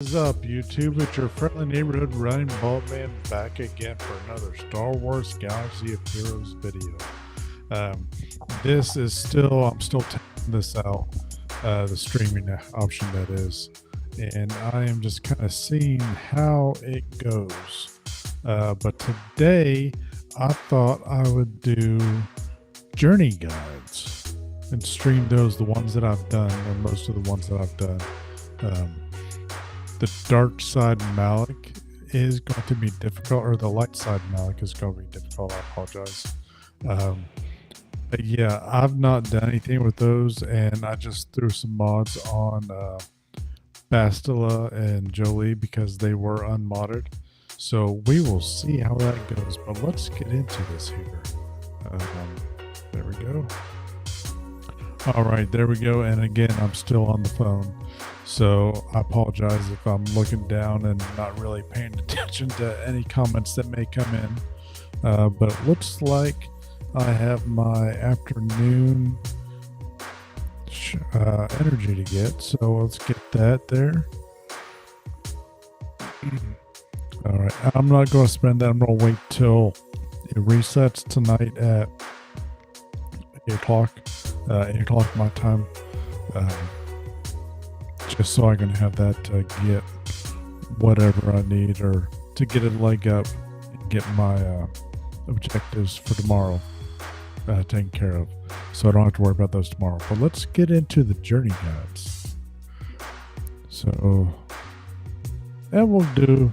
What is up, YouTube? It's your friendly neighborhood running bald man back again for another Star Wars Galaxy of Heroes video. This is still, I'm still testing this out, the streaming option that is, and I am just kind of seeing how it goes. But today, I thought I would do journey guides and stream those, the ones that I've done, or most of the ones that I've done. The dark side Malik is going to be difficult, or the light side Malik is going to be difficult. I apologize. But yeah, I've not done anything with those, and I just threw some mods on Bastila and Jolie because they were unmodded. So we will see how that goes. But let's get into this here. There we go. All right, there we go. And again, I'm still on the phone. So I apologize if I'm looking down and not really paying attention to any comments that may come in. But it looks like I have my afternoon energy to get. So let's get that there. All right, I'm not going to spend that. I'm going to wait till it resets tonight at 8 o'clock. 8 o'clock my time. Just so I can have that to get whatever I need, or to get a leg up and get my objectives for tomorrow taken care of, so I don't have to worry about those tomorrow. But let's get into the journey guides. So, and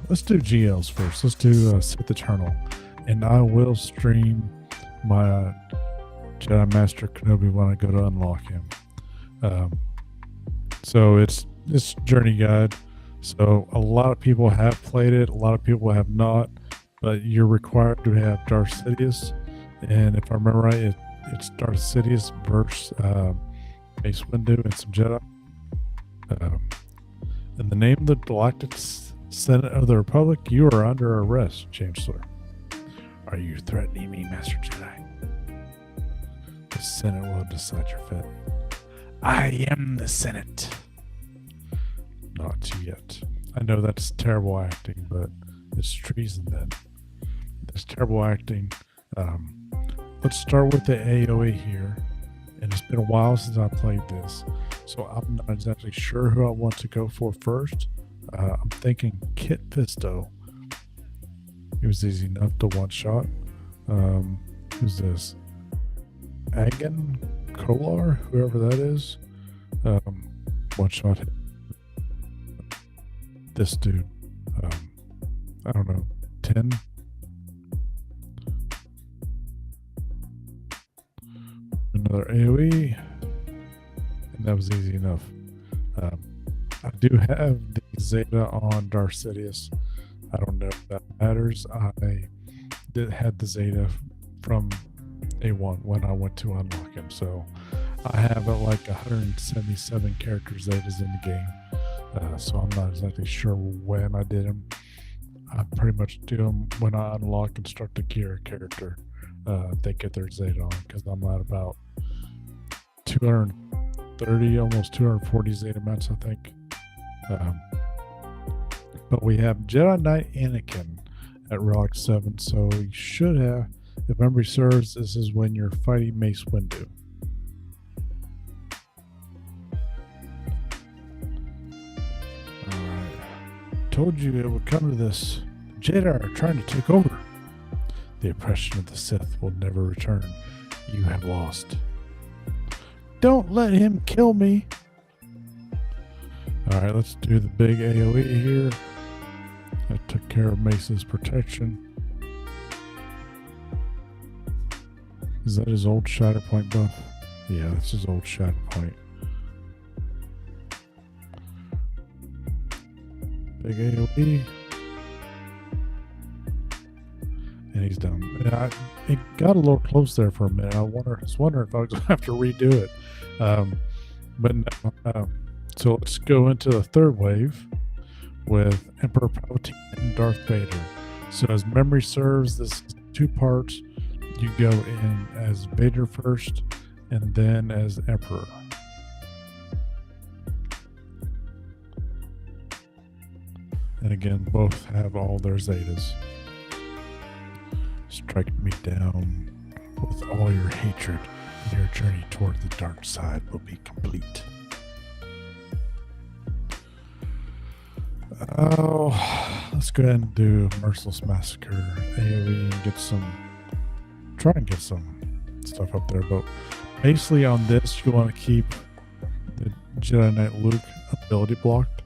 let's do GLs first. Let's do Sith Eternal, and I will stream my Jedi Master Kenobi when I go to unlock him. So it's journey guide. So a lot of people have played it, a lot of people have not, but you're required to have Darth Sidious, and if I remember right, it's Darth Sidious versus Mace Windu and some Jedi. In the name of the Galactic Senate of the Republic, you are under arrest, Chancellor. Are you threatening me, Master Jedi? The Senate will decide your fate. I am the Senate. Not yet. I know that's terrible acting, but it's treason then. It's terrible acting. Let's start with the AoE here. And it's been a while since I played this, so I'm not exactly sure who I want to go for first. I'm thinking Kit Fisto. He was easy enough to one-shot. Who's this? Agan Kolar, whoever that is. One shot hit this dude. I don't know, 10. Another AoE, and that was easy enough. I do have the Zeta on Darth Sidious. I don't know if that matters. I had the Zeta from A1 when I went to unlock him, so I have like 177 character Zetas in the game, so I'm not exactly sure when I did them. I pretty much do them when I unlock and start to gear a character. They get their Zeta on, because I'm at about 230, almost 240 Zeta mats, I think. But we have Jedi Knight Anakin at Relic 7, so you should have, if memory serves, this is when you're fighting Mace Windu. Alright. Told you it would come to this. The Jedi are trying to take over. The oppression of the Sith will never return. You have lost. Don't let him kill me. Alright, let's do the big AoE here. I took care of Mace's protection. Is that his old Shatterpoint buff? Yeah, that's his old Shatterpoint. Big AoE. And he's done. And it got a little close there for a minute. I was wondering if I was going to have to redo it. But no. So let's go into the third wave with Emperor Palpatine and Darth Vader. So as memory serves, this is 2 parts. You go in as Vader first, and then as Emperor. And again, both have all their Zetas. Strike me down with all your hatred, and your journey toward the dark side will be complete. Oh, let's go ahead and do Merciless Massacre AoE and try and get some stuff up there. But basically on this, you want to keep the Jedi Knight Luke ability blocked.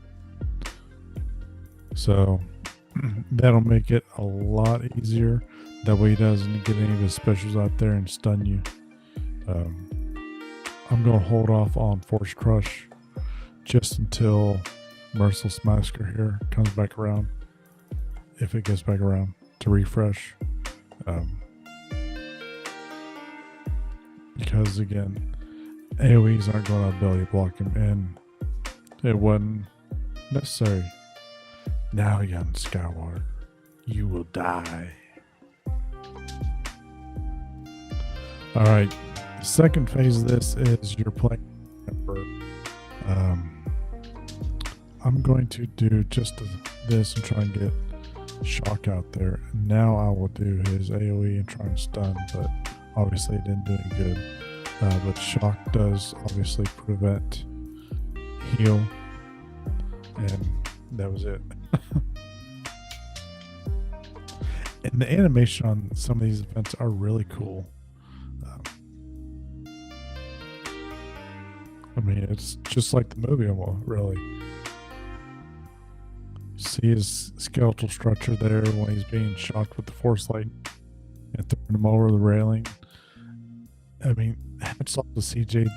So that'll make it a lot easier. That way he doesn't get any of his specials out there and stun you. I'm going to hold off on Force Crush just until Merciless Massacre here comes back around. If it gets back around to refresh. Because again, AoEs aren't going to ability block him, and it wasn't necessary. Now, young Skywalker, you will die. Alright, the second phase of this is you're playing Emperor. I'm going to do just this and try and get Shock out there. Now I will do his AoE and try and stun, but obviously it didn't do any good. But Shock does obviously prevent heal, and that was it. And the animation on some of these events are really cool. I mean, it's just like the movie, really. See his skeletal structure there when he's being shocked with the Force Light and throwing him over the railing. I mean, hats off to CJ.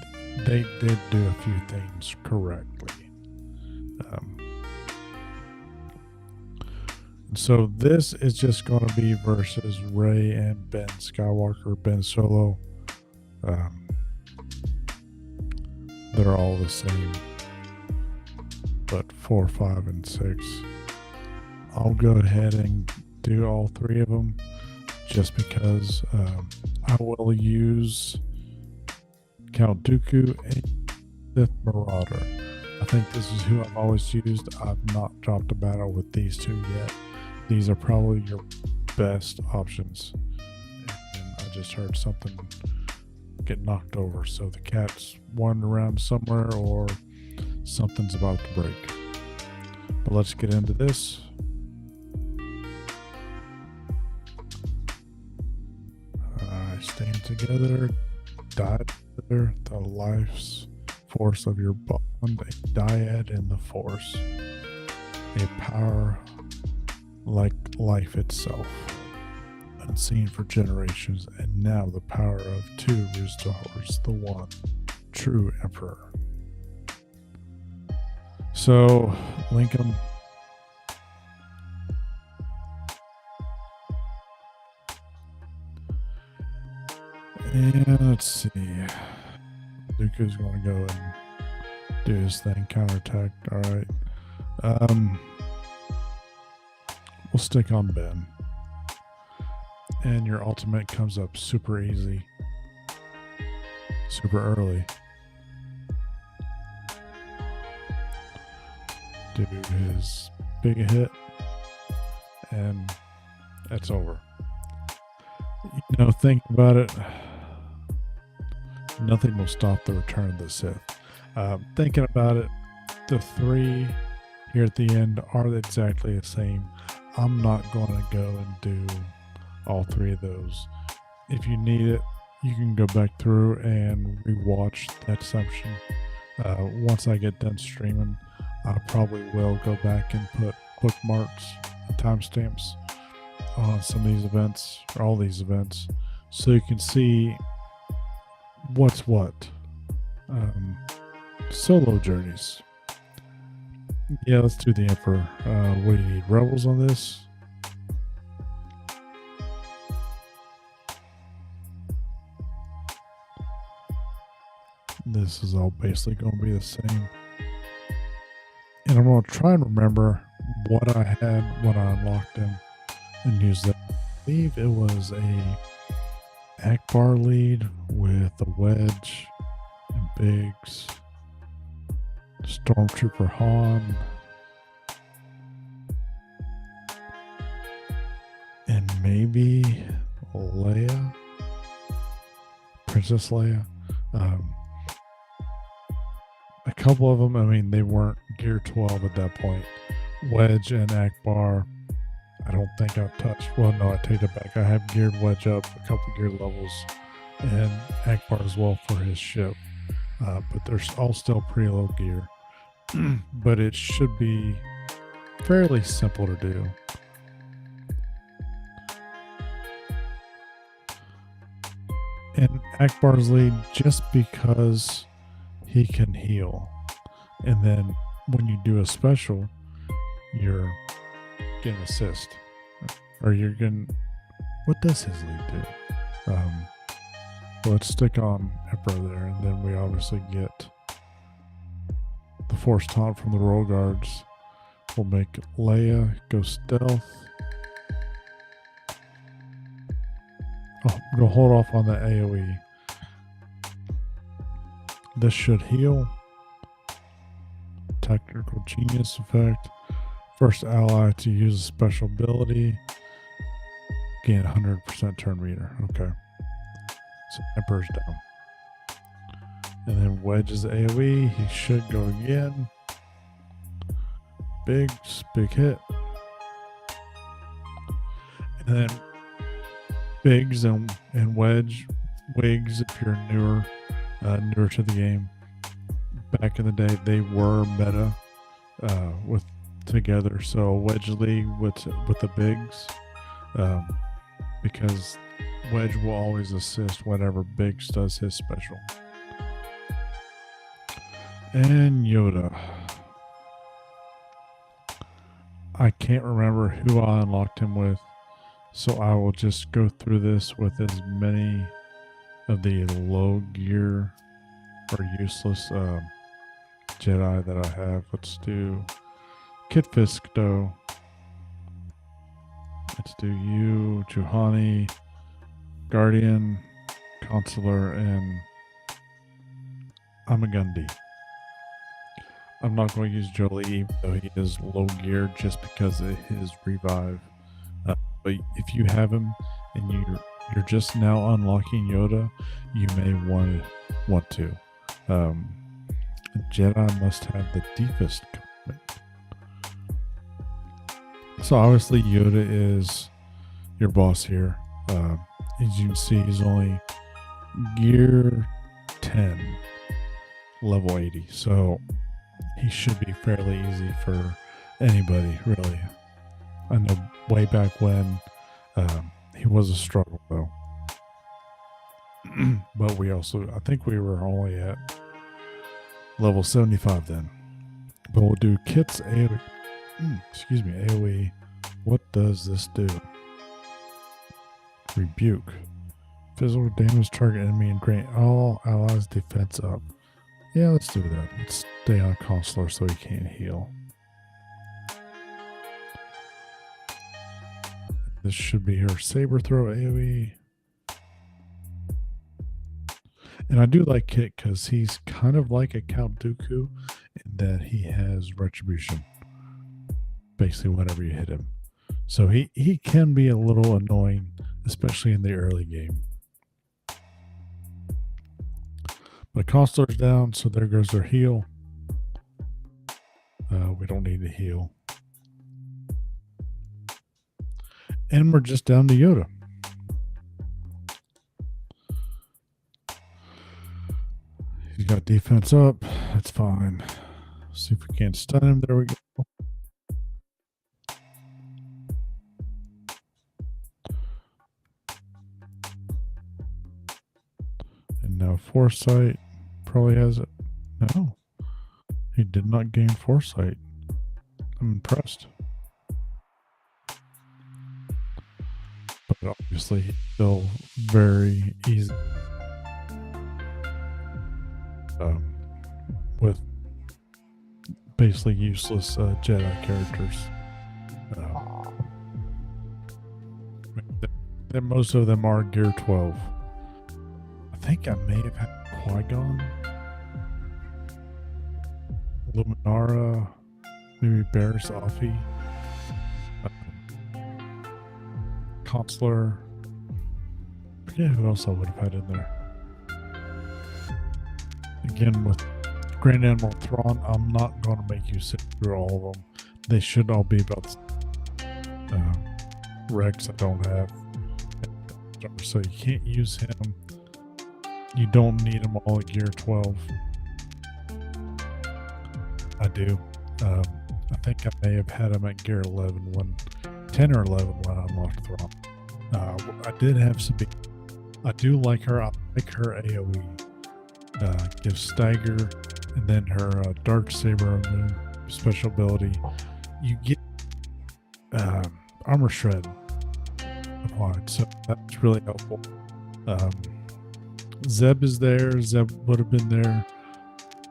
They did do a few things correctly. So this is just going to be versus Rey and Ben Skywalker, Ben Solo. They're all the same, but 4, 5, and 6. I'll go ahead and do all 3 of them just because I will use Count Dooku and Sith Marauder. I think this is who I've always used. I've not dropped a battle with these 2 yet. These are probably your best options. And I just heard something get knocked over, so the cat's wandering around somewhere or something's about to break. But let's get into this. Stand together, die together, the life's force of your bond, a dyad in the Force, a power like life itself, unseen for generations, and now the power of 2 restores the one true Emperor. So, link them. And let's see. Dooku's going to go and do his thing, counterattack. Alright. We'll stick on Ben. And your ultimate comes up super easy. Super early. Do his big hit. And that's over. You know, think about it. Nothing will stop the return of the Sith. Thinking about it, the 3 here at the end are exactly the same. I'm not going to go and do all 3 of those. If you need it, you can go back through and rewatch that section. Once I get done streaming, I probably will go back and put bookmarks and timestamps on some of these events, or all these events, so you can see what's what. Solo journeys. Yeah, let's do the Emperor. What do you need? Rebels on this? This is all basically going to be the same. And I'm going to try and remember what I had when I unlocked him and used it. I believe it was a Akbar lead with a Wedge and Biggs, Stormtrooper Han, maybe Leia, Princess Leia. A couple of them, I mean, they weren't Gear 12 at that point. Wedge and Akbar, I don't think I've touched. Well, no, I take it back. I have geared Wedge up a couple gear levels, and Akbar as well for his ship. But they're all still pretty low gear. But it should be fairly simple to do. And Akbar's lead just because he can heal. And then when you do a special, you're getting assist. Or you're getting... What does his lead do? Well, let's stick on Emperor there, and then we obviously get the Force Taunt from the Royal Guards. We'll make Leia go stealth. Oh, we'll hold off on the AoE. This should heal. Tactical Genius effect. First ally to use a special ability. Gain 100% turn meter. Okay. So Emperor's down. And then Wedge's AoE. He should go again. Big hit. And then Biggs and Wedge. Wigs, if you're newer to the game. Back in the day, they were meta with together. So Wedge League with the Biggs, because Wedge will always assist whenever Biggs does his special. And Yoda. I can't remember who I unlocked him with, so I will just go through this with as many of the low gear or useless Jedi that I have. Let's do Kit Fisto. Let's do you, Juhani, Guardian, Consular, and Amagundi. I'm not going to use Jolie, even though he is low gear, just because of his revive. But if you have him and you're just now unlocking Yoda, you may want to. Jedi must have the deepest commitment. So obviously Yoda is your boss here. As you can see, he's only gear 10, level 80. So he should be fairly easy for anybody, really. I know way back when he was a struggle, though. But I think we were only at level 75 then. But we'll do Kit's AoE. What does this do? Rebuke. Physical damage target enemy and grant all allies defense up. Yeah, let's do that. Let's stay on Consular so he can't heal. This should be her Saber Throw AoE. And I do like Kit because he's kind of like a Count Dooku in that he has Retribution. Basically, whenever you hit him. So he can be a little annoying, especially in the early game. But Consular's down, so there goes their heal. We don't need to heal. And we're just down to Yoda. He's got defense up. That's fine. See if we can't stun him. There we go. And now Foresight probably has it. No. He did not gain Foresight. I'm impressed. But obviously he's still very easy. With basically useless Jedi characters. That most of them are Gear 12. I think I may have had Qui-Gon, Luminara, maybe Barriss Offee. Consular. Yeah, who else I would have had in there? Again, with Grand Admiral Thrawn, I'm not going to make you sit through all of them. They should all be about Rex I don't have. So you can't use him. You don't need them all at gear 12. I do. I think I may have had him at gear 11 when 10 or 11 when I unlocked Thrawn. I did have Sabine. I do like her. I like her AoE. Gives stagger, and then her dark saber special ability. You get armor shred applied, so that's really helpful. Zeb is there. Zeb would have been there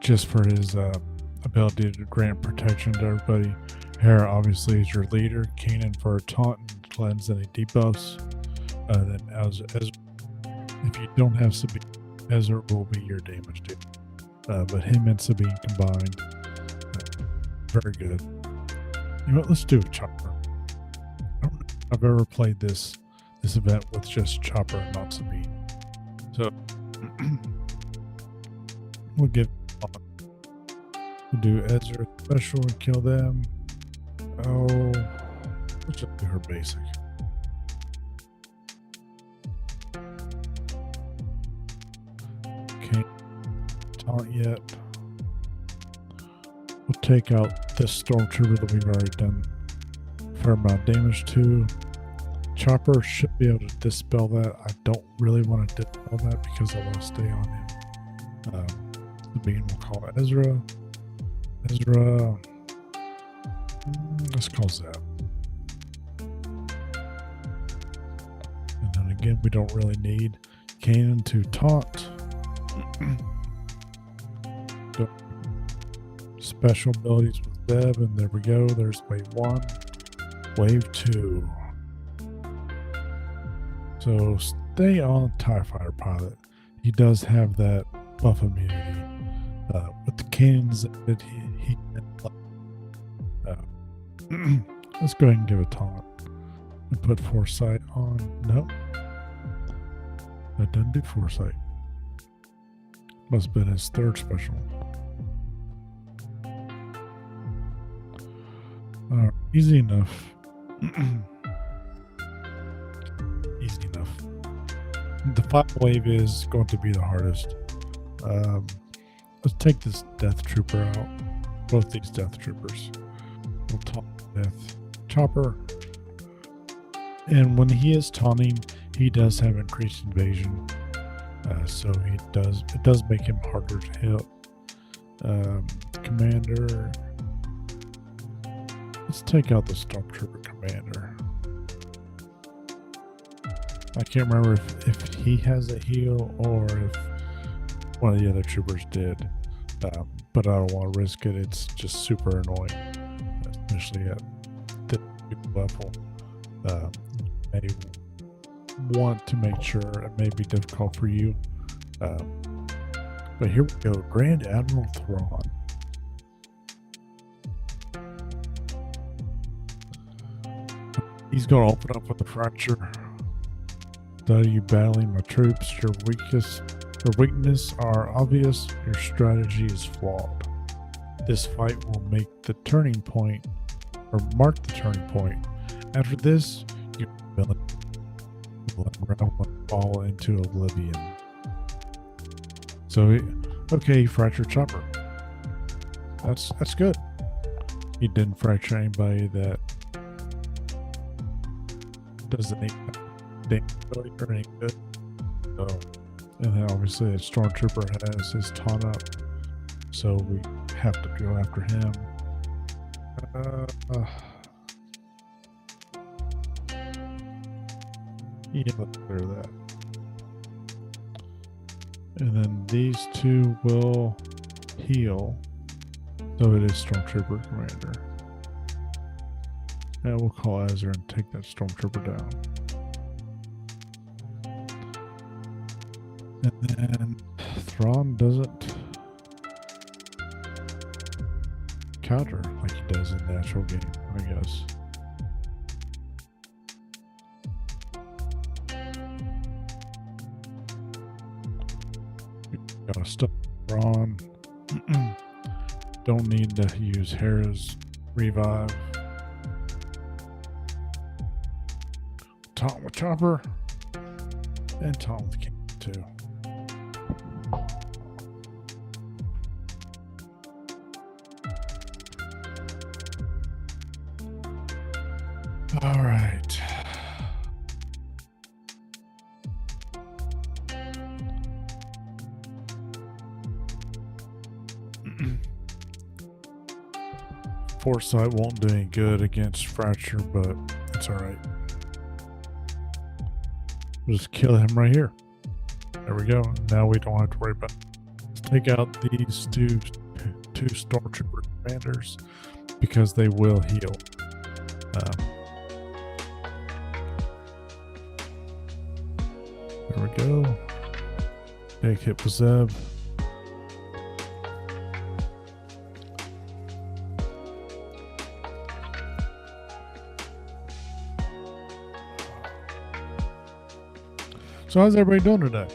just for his ability to grant protection to everybody. Hera obviously is your leader. Kanan for taunt and cleanse any debuffs. Then Ezra, if you don't have Sabine, Ezra will be your damage dude. But him and Sabine combined, very good. You know what? Let's do a Chopper. I don't know if I've ever played this event with just Chopper and not Sabine. So we'll do Ezra special and kill them. Oh, let's just do her basic. Okay, taunt yet. We'll take out this stormtrooper that we've already done a fair amount of damage to. Chopper should be able to dispel that. I don't really want to dispel that because I want to stay on him. Sabine will call Ezra. Let's call Zeb. And then again, we don't really need Kanan to taunt. Special abilities with Zeb, and there we go. There's wave 1, wave 2. So stay on TIE Fighter pilot. He does have that buff immunity. With the Kanan's, let's go ahead and give a taunt and put Foresight on. Nope, that doesn't do Foresight. Must have been his third special. Easy enough. Easy enough. The final wave is going to be the hardest. Let's take this Death Trooper out. Both these Death Troopers. We'll taunt Death Chopper. And when he is taunting, he does have increased invasion. So it does make him harder to hit. Commander. Let's take out the Stormtrooper Commander. I can't remember if he has a heal or if one of the other troopers did. But I don't want to risk it. It's just super annoying, especially at this level. You may want to make sure it may be difficult for you. But here we go. Grand Admiral Thrawn. He's going to open up with a fracture. Study you battling my troops. Your weakness are obvious. Your strategy is flawed. This fight will make the turning point, or mark the turning point. After this, your ability will fall into oblivion. So, okay, he fractured Chopper. That's good. He didn't fracture anybody that doesn't need ability or any good. So, and then obviously the Stormtrooper has his taunt up, so we have to go after him. Yeah, let's clear that. And then these two will heal. So it is Stormtrooper Commander. And we'll call Ezra and take that Stormtrooper down. And then Thrawn doesn't counter like he does in the actual game, I guess. Got a stuff on. Don't need to use Hera's revive. Taunt with Chopper. And taunt with King too. All right. Foresight won't do any good against Fracture, but it's all right. We'll just kill him right here. There we go. Now we don't have to worry about it. Let's take out these two Stormtrooper commanders because they will heal. There we go. Big hit with Zeb. So how's everybody doing today?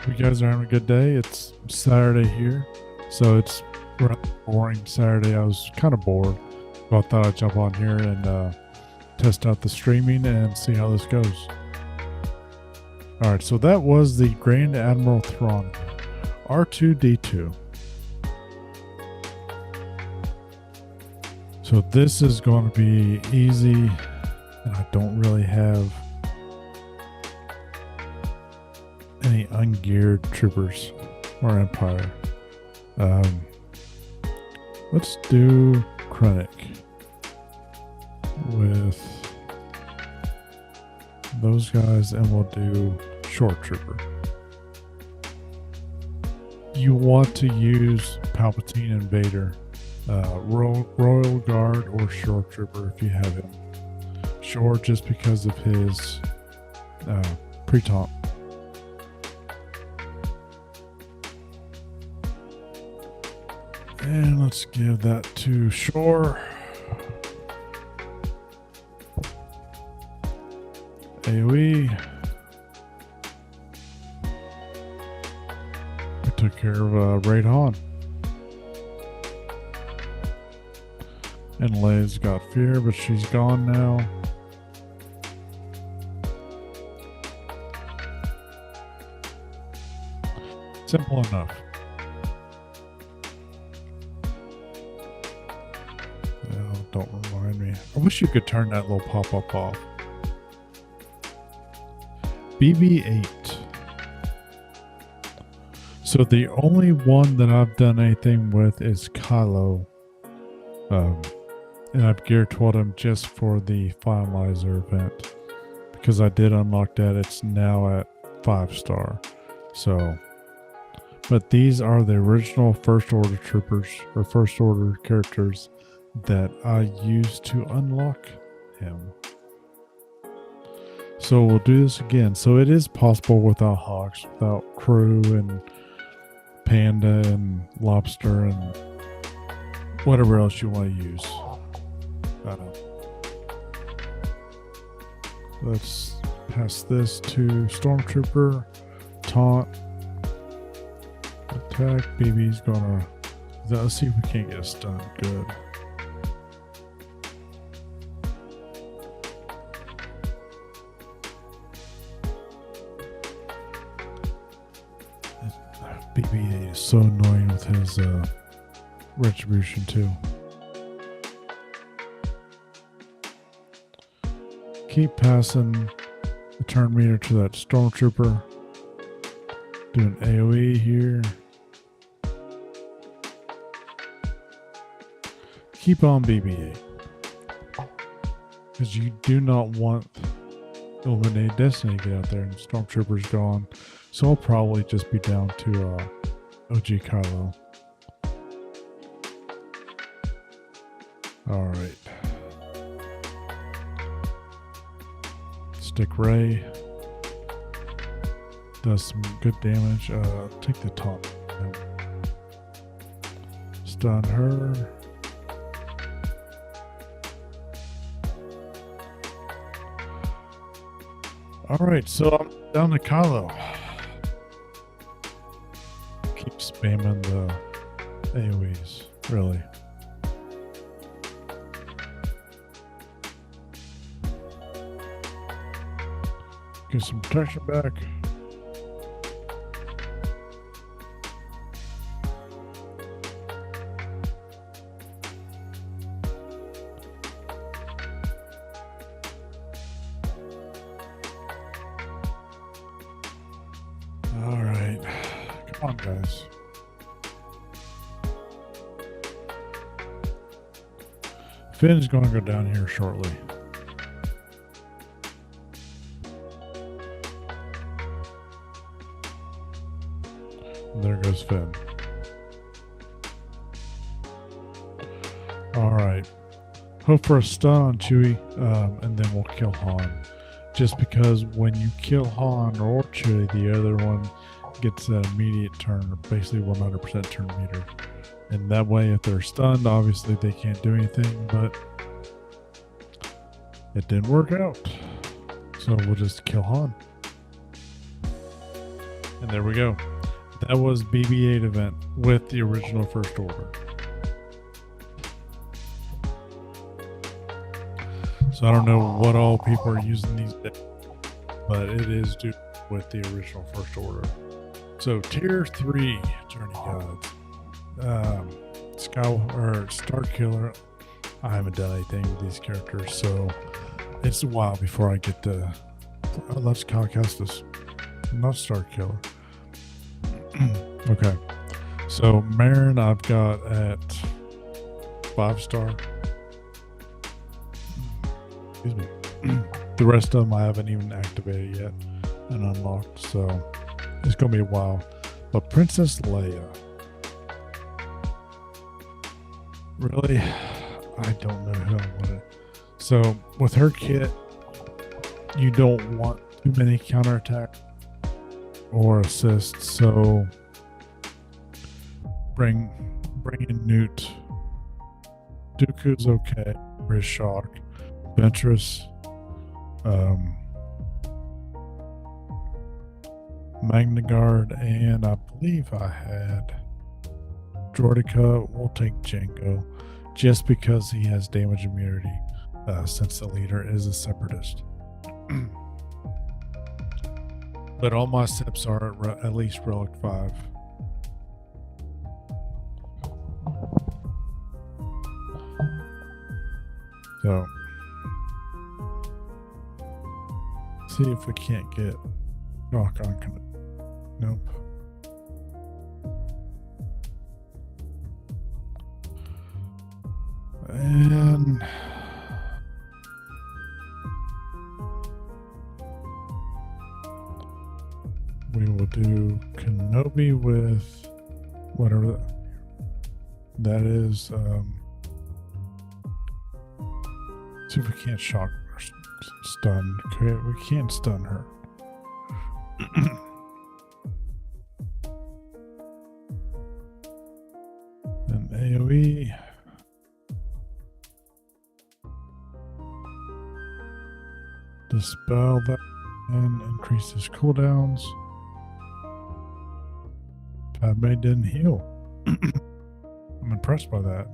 You guys are having a good day. It's Saturday here, so it's a boring Saturday. I was kind of bored, so I thought I'd jump on here and test out the streaming and see how this goes. All right, so that was the Grand Admiral Thrawn, R2-D2. So this is going to be easy, and I don't really have any ungeared troopers or Empire. Let's do Krennic with those guys, and we'll do Short Trooper. You want to use Palpatine and Vader, Royal Guard or Short Trooper if you have him. Short just because of his pre-taunt. And let's give that to Shore. AoE. We took care of Raid Han. And Leia's got fear, but she's gone now. Simple enough. Don't remind me. I wish you could turn that little pop-up off. BB-8. So the only one that I've done anything with is Kylo. And I've gear taught him just for the Finalizer event. Because I did unlock that. It's now at 5-star. So, but these are the original First Order troopers, or First Order characters that I used to unlock him. So we'll do this again. So it is possible without Hawks, without Crew and Panda and Lobster and whatever else you want to use. Let's pass this to Stormtrooper. Taunt. Attack. BB's gonna... Let's see if we can't get a stun. Good. BB-8 is so annoying with his retribution too. Keep passing the turn meter to that Stormtrooper. Do an AoE here. Keep on BB-8. Because you do not want Illuminated Destiny to get out there, and Stormtrooper's gone. So I'll probably just be down to OG Kylo. Alright. Stick Ray. Does some good damage. Take the top. Stun her. Alright, so I'm down to Kylo. spamming the AoEs, really. Get some protection back. All right, come on, guys. Finn's going to go down here shortly. There goes Finn. All right. Hope for a stun on Chewie, and then we'll kill Han. Just because when you kill Han or Chewie, the other one gets an immediate turn, or basically 100% turn meter. And that way, if they're stunned, obviously they can't do anything, but it didn't work out. So we'll just kill Han. And there we go. That was BB-8 event with the original First Order. So I don't know what all people are using these days, but it is due with the original First Order. So Tier 3 Journey Gods. Star Killer. I haven't done anything with these characters, so it's a while before I get to... let's Cal Kestis, not Star Killer. Okay, so Marin I've got at 5-star. Excuse me. The rest of them I haven't even activated yet and unlocked, so it's gonna be a while. But Princess Leia, really, I don't know who I want it. So with her kit, you don't want too many counterattack or assists, so bring in Newt. Dooku's okay. Riz Shock, Ventress, Magna Guard, and I believe I had Droideka. We'll take Jango just because he has damage immunity, since the leader is a separatist. But all my sips are at least Relic 5. So, see if we can't get Rock on. Nope. And we will do Kenobi with whatever that is. See if we can't shock or stun. Okay, we can't stun her. Then AoE. Dispel that and increase his cooldowns. Padme didn't heal. I'm impressed by that.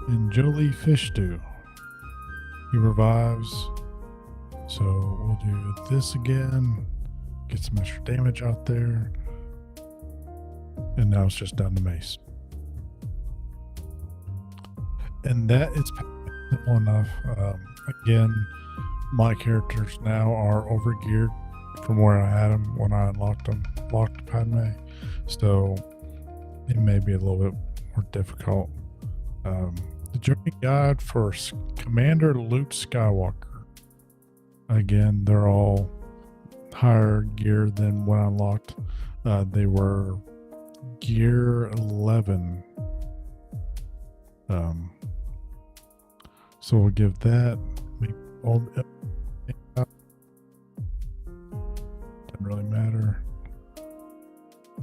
And Jolie Fish Stew. He revives. So we'll do this again. Get some extra damage out there. And now it's just down to Mace. And that is simple enough. Again, my characters now are overgeared from where I had them when I locked Padme. So it may be a little bit more difficult. The journey guide for Commander Luke Skywalker. Again, they're all higher gear than when I unlocked. They were gear 11. So we'll give that. Doesn't really matter.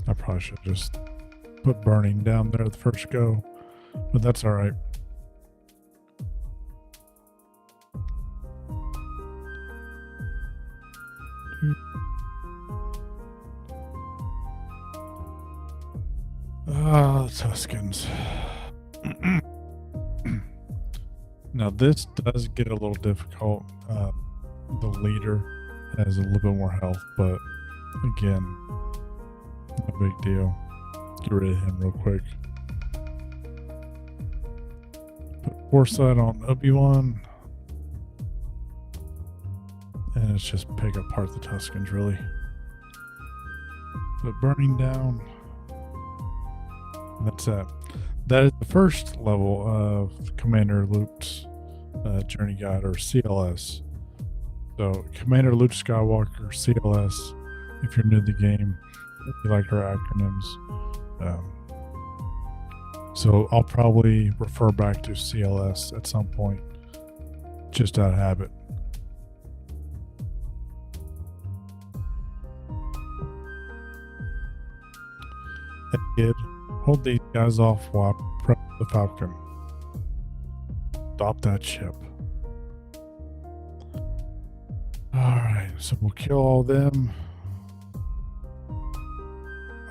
I probably should just put burning down there at the first go, but that's all right. Ah, Tuscans. Now this does get a little difficult. The leader has a little bit more health, but again, no big deal. Get rid of him real quick. Put foresight on Obi-Wan. And it's just pick apart the Tuscans, really. But burning down. That's it. That is the first level of Commander Luke's Journey Guide, or CLS. So, Commander Luke Skywalker, CLS, if you're new to the game, if you like our acronyms. So, I'll probably refer back to CLS at some point, just out of habit. Hey kid, hold these guys off while I prep the Falcon. Stop that ship. Alright, so we'll kill all them.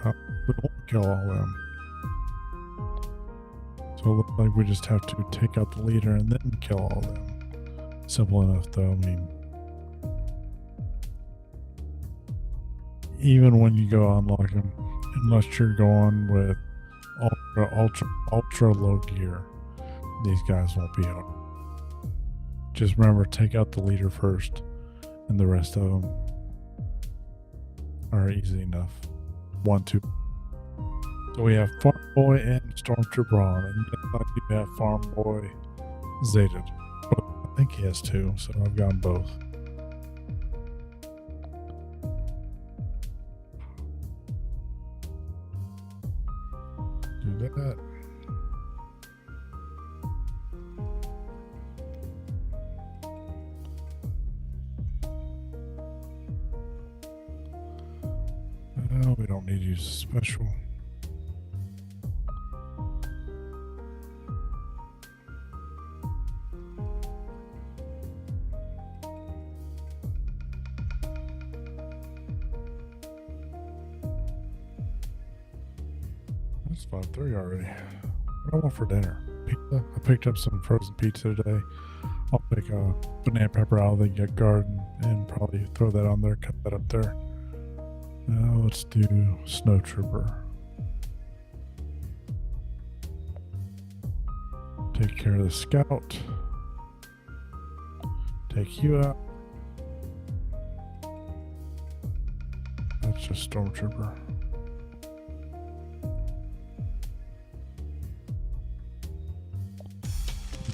We won't kill all of them. So it looks like we just have to take out the leader and then kill all of them. Simple enough though, I mean. Even when you go unlock them, unless you're going with ultra low gear, these guys won't be out. Just remember, take out the leader first, and the rest of them are easy enough. 1, 2. So we have Farm Boy and Stormtrooper on, and like you have Farm Boy Zated. But I think he has 2, so I've got them both. Do that. We don't need to use a special. It's 5:30 already. What do I want for dinner? Pizza? I picked up some frozen pizza today. I'll pick a banana pepper out of the garden and probably throw that on there, cut that up there. Now let's do Snowtrooper. Take care of the scout. Take you out. That's just Stormtrooper.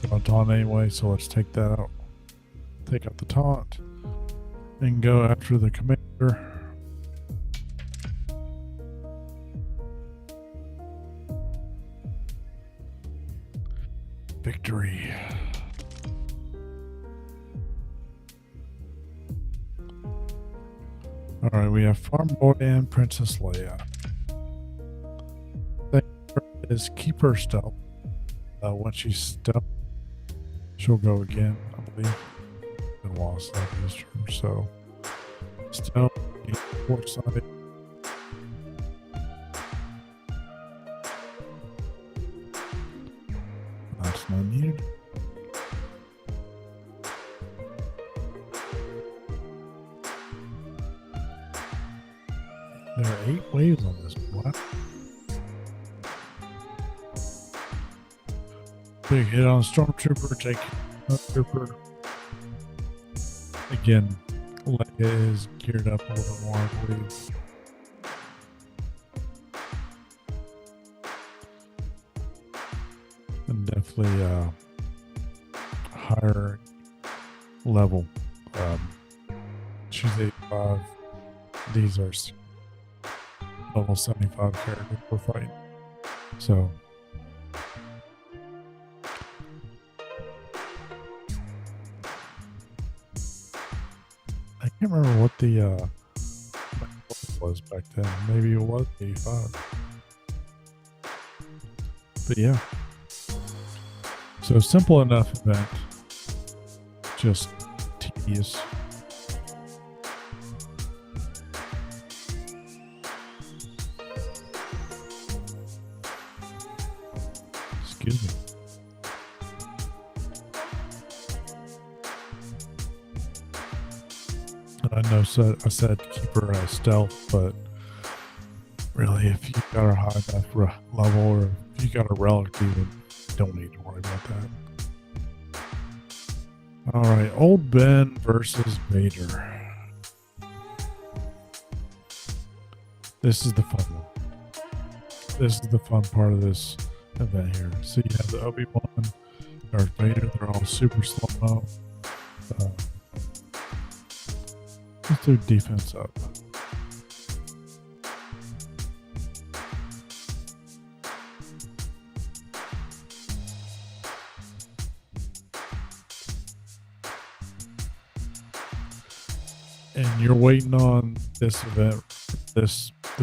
Got a taunt anyway, so let's take that out. Take out the taunt. And go after the commander. Victory. Alright, we have Farm Boy and Princess Leia. Thing is keep her stealth. Once she's stealth, she'll go again, I believe. Been a while since I've used her, so stealth, foresight. That's not needed. There are 8 waves on this. What? Big hit on Stormtrooper. Take Stormtrooper. Again, Leia is geared up a little bit more, I believe. And definitely higher level. She's 85. These are level 75 characters we're fighting. So I can't remember what the was back then. Maybe it was 85. But yeah. So simple enough event. Just tedious. Excuse me. I know I said keep her stealth, but really, if you got her high enough level, or if you got a relic, you don't need to worry about that. All right, Old Ben versus Vader. This is the fun one. This is the fun part of this event here. So you have the Obi-Wan, Darth Vader. They're all super slow-mo. Let's do defense up. And you're waiting on this event, the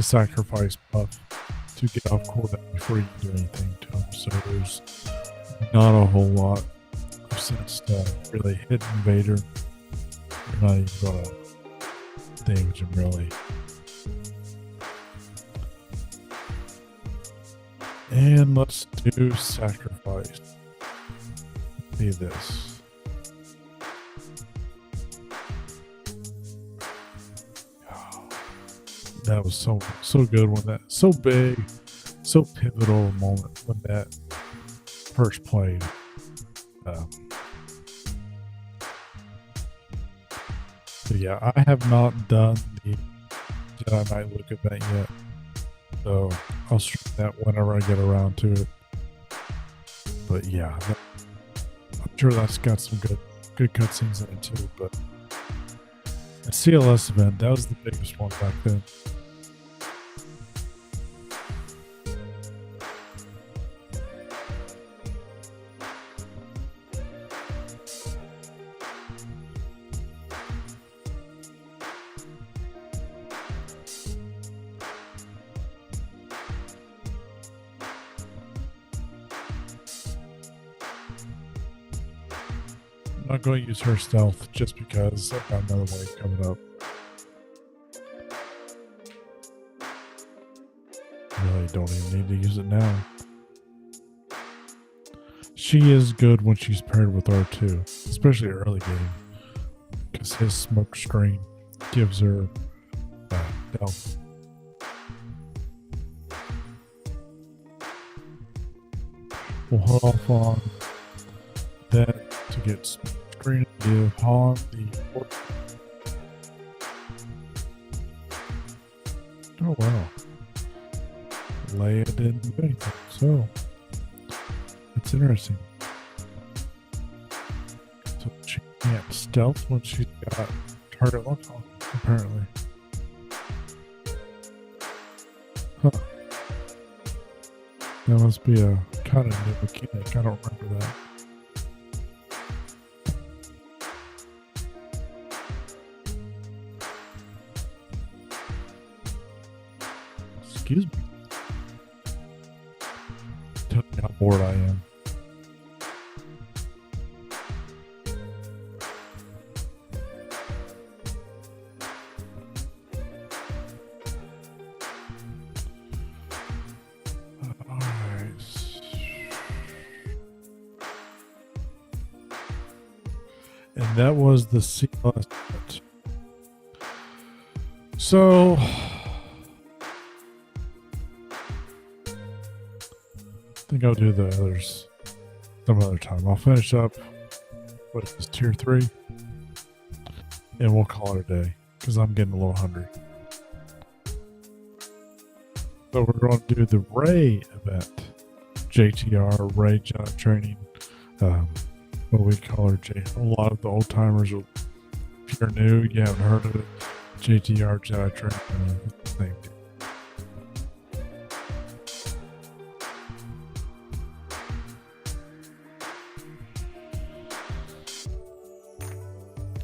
sacrifice buff to get off cooldown before you do anything to them. So there's not a whole lot of sense to really hitting Vader. You're not even going to damage him really. And let's do sacrifice. See this. That was so good when that, so big, so pivotal moment when that first played. So yeah, I have not done the Jedi Knight Luke event yet, so I'll stream that whenever I get around to it. But yeah, I'm sure that's got some good cutscenes in it too. But the CLS event, that was the biggest one back then. I'm not going to use her stealth just because I've got another wave coming up. Really don't even need to use it now. She is good when she's paired with R2, especially early game, because his smoke screen gives her stealth. We'll hold off on that to get screen to give Han the port. Oh wow. Leia didn't do anything, so it's interesting. So she can't stealth when she's got target lock on, apparently. Huh. That must be a kind of new mechanic. I don't remember that. Excuse me. Tell me how bored I am. Alright. And that was the CLS. So I think I'll do the others some other time. I'll finish up with this tier 3 and we'll call it a day because I'm getting a little hungry. So we're going to do the Ray event, JTR, Ray Jedi Training, what we call her J. A lot of the old timers, if you're new, you haven't heard of it, JTR Jedi Training, same thing.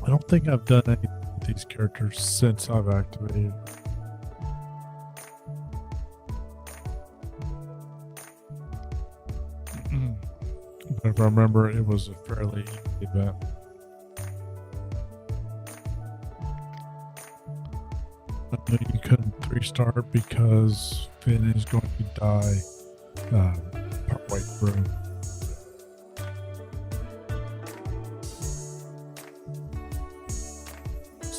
I don't think I've done any of these characters since I've activated. But if I remember, it was a fairly easy event. I know you couldn't 3-star because Finn is going to die partway through.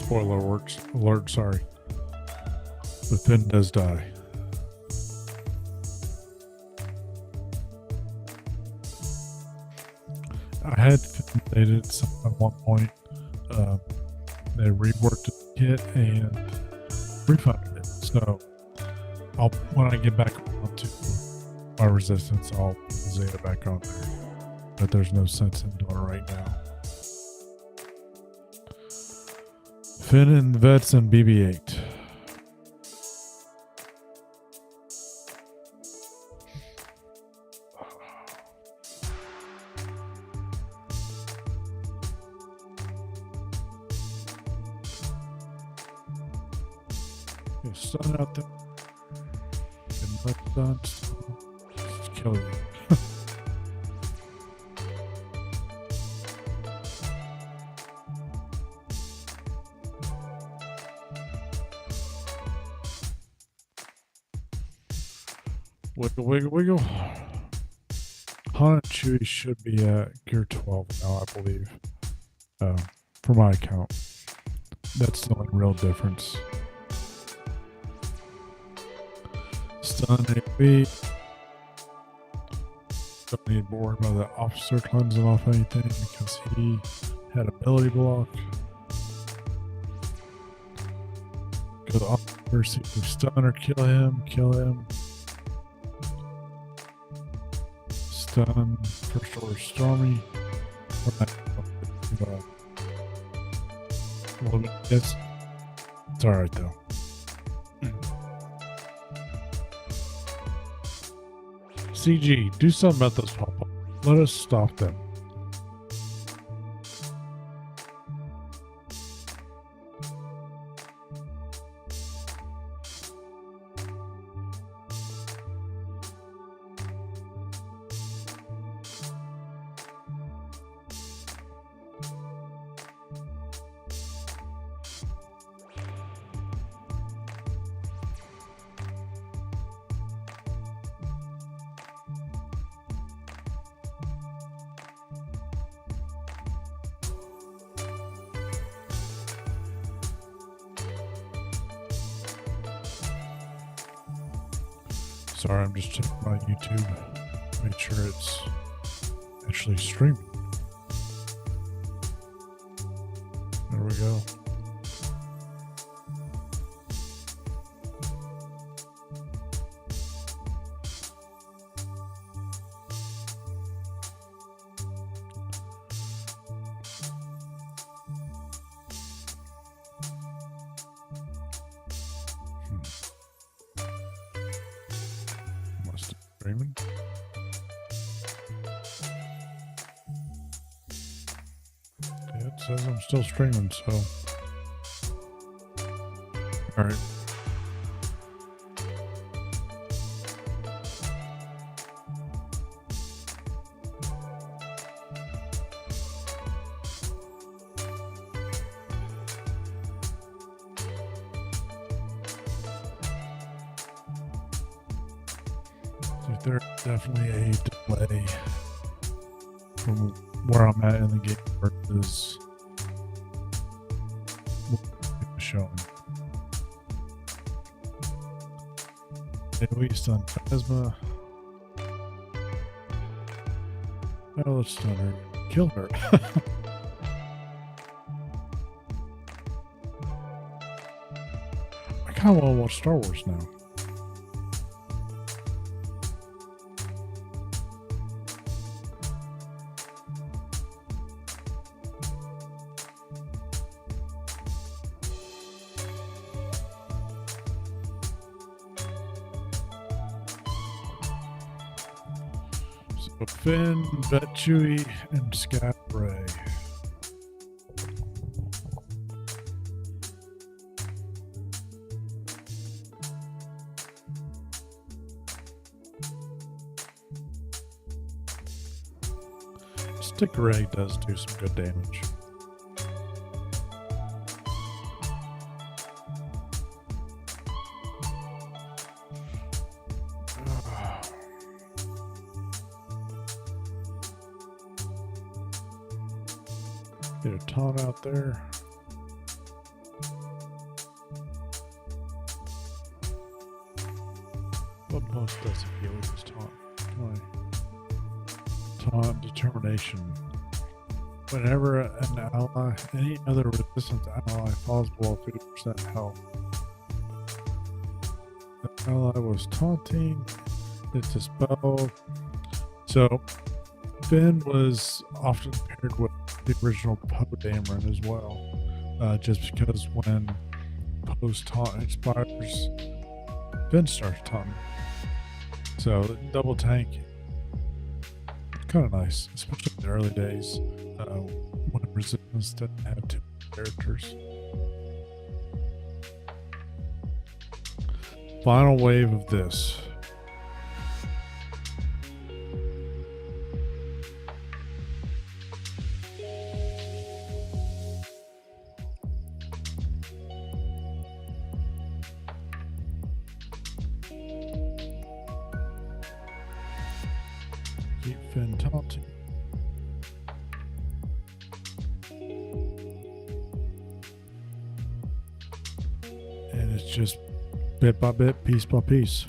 Spoiler alert, sorry. But Finn does die. I had Finn dated at one point. They reworked the kit and refunded it. So when I get back onto my resistance, I'll Zeta back on there. But there's no sense in doing it right now. Finn and the Vets and BB-8. Sun out there. And let sun kill you. Wiggle, wiggle, wiggle. Han and Chewie should be at Gear 12 now, I believe. For my account. That's the only real difference. Stun AP. Don't need to worry about that officer cleansing off anything because he had ability block. Go to the officer, see if we stun or kill him. Stun, first order Stormy. A little bit, yes. It's alright though. CG, do something about those pop-ups. Let us stop them. Sorry, I'm just checking my YouTube. Make sure it's actually streaming. There we go. Streaming. Yeah, it says I'm still streaming, so. Alright. There's definitely a delay from where I'm at in the game versus what it's showing. At least on Phasma. Oh, let's stun her. Kill her. I kind of want to watch Star Wars now. Finn, Vet Chewie, and Scat Ray. Stick Ray does do some good damage. Get a taunt out there. most does he get with his taunt? 20. Taunt determination. Whenever an ally, any other resistant ally falls below 50% health, the ally was taunting, it's dispelled. So Finn was often paired with the original Poe Dameron as well, just because when Poe's taunt expires, Finn starts taunting. So double tank, kind of nice, especially in the early days when Resistance didn't have two characters. Final wave of this. Keep Finn taunting. And it's just bit by bit, piece by piece.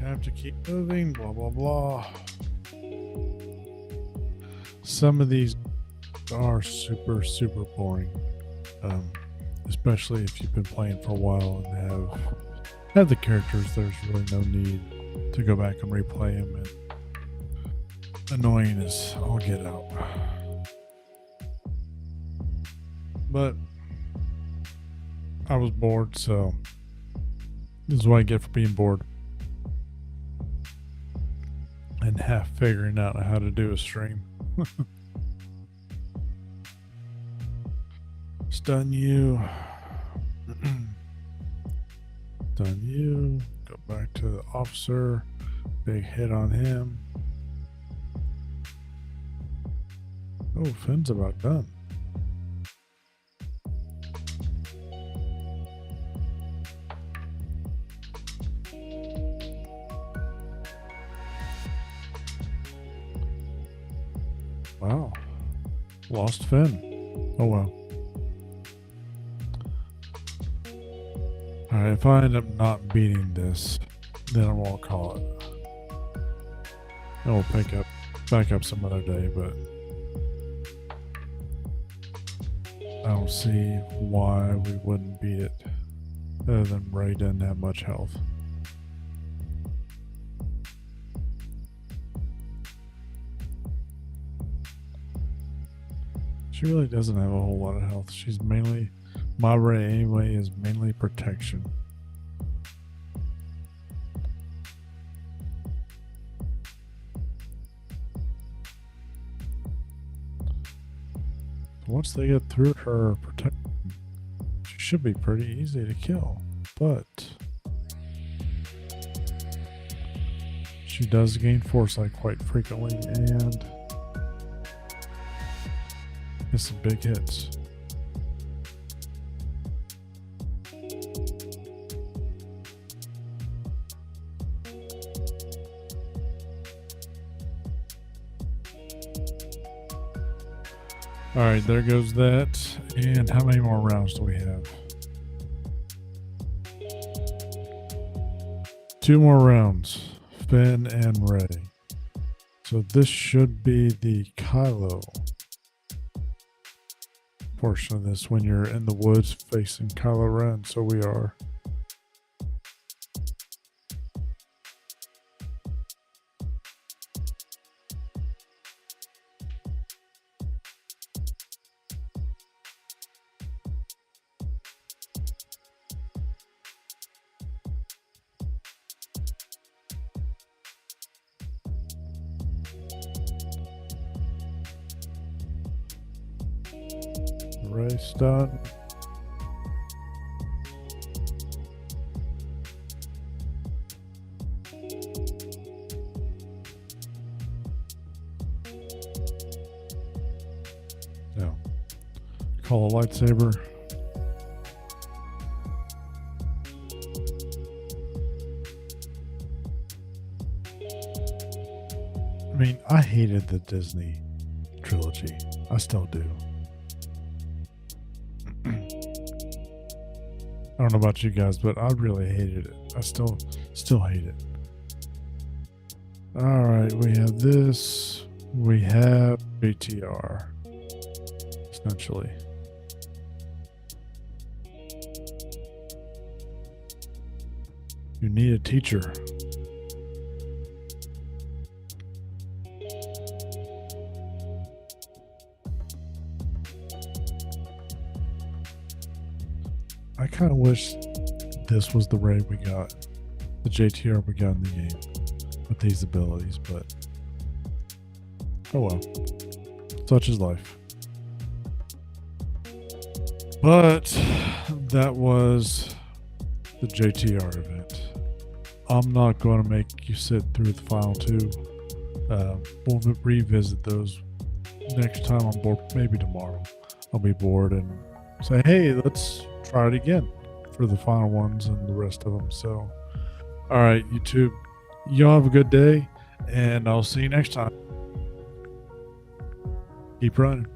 Have to keep moving, blah blah blah. Some of these are super boring, especially if you've been playing for a while and have the characters. There's really no need to go back and replay them, and annoying as all get out. But I was bored, so this is what I get for being bored and half figuring out how to do a stream. Stun you. Stun you. Go back to the officer. Big hit on him. Oh, Finn's about done. Wow. Lost Finn. Oh well. Alright, if I end up not beating this, then I won't call it. I will back up some other day, but I don't see why we wouldn't beat it, other than Ray doesn't have much health. She really doesn't have a whole lot of health. She's mainly, my Ray anyway, is mainly protection. Once they get through her protection, she should be pretty easy to kill. But she does gain foresight quite frequently and gets some big hits. Alright, there goes that. And how many more rounds do we have? 2 more rounds. Finn and Ray. So this should be the Kylo portion of this when you're in the woods facing Kylo Ren. So we are. Race done. No. Call a lightsaber. I mean, I hated the Disney trilogy. I still do. I don't know about you guys, but I really hated it. I still hate it. All right, we have this. We have ATR, essentially. You need a teacher. I kind of wish this was the raid we got, the JTR we got in the game with these abilities, but oh well, such is life. But that was the JTR event. I'm not going to make you sit through the final two. We'll revisit those next time I'm bored. Maybe tomorrow I'll be bored and say, hey, let's try it again for the final ones and the rest of them. So, all right, YouTube, y'all have a good day, and I'll see you next time. Keep running.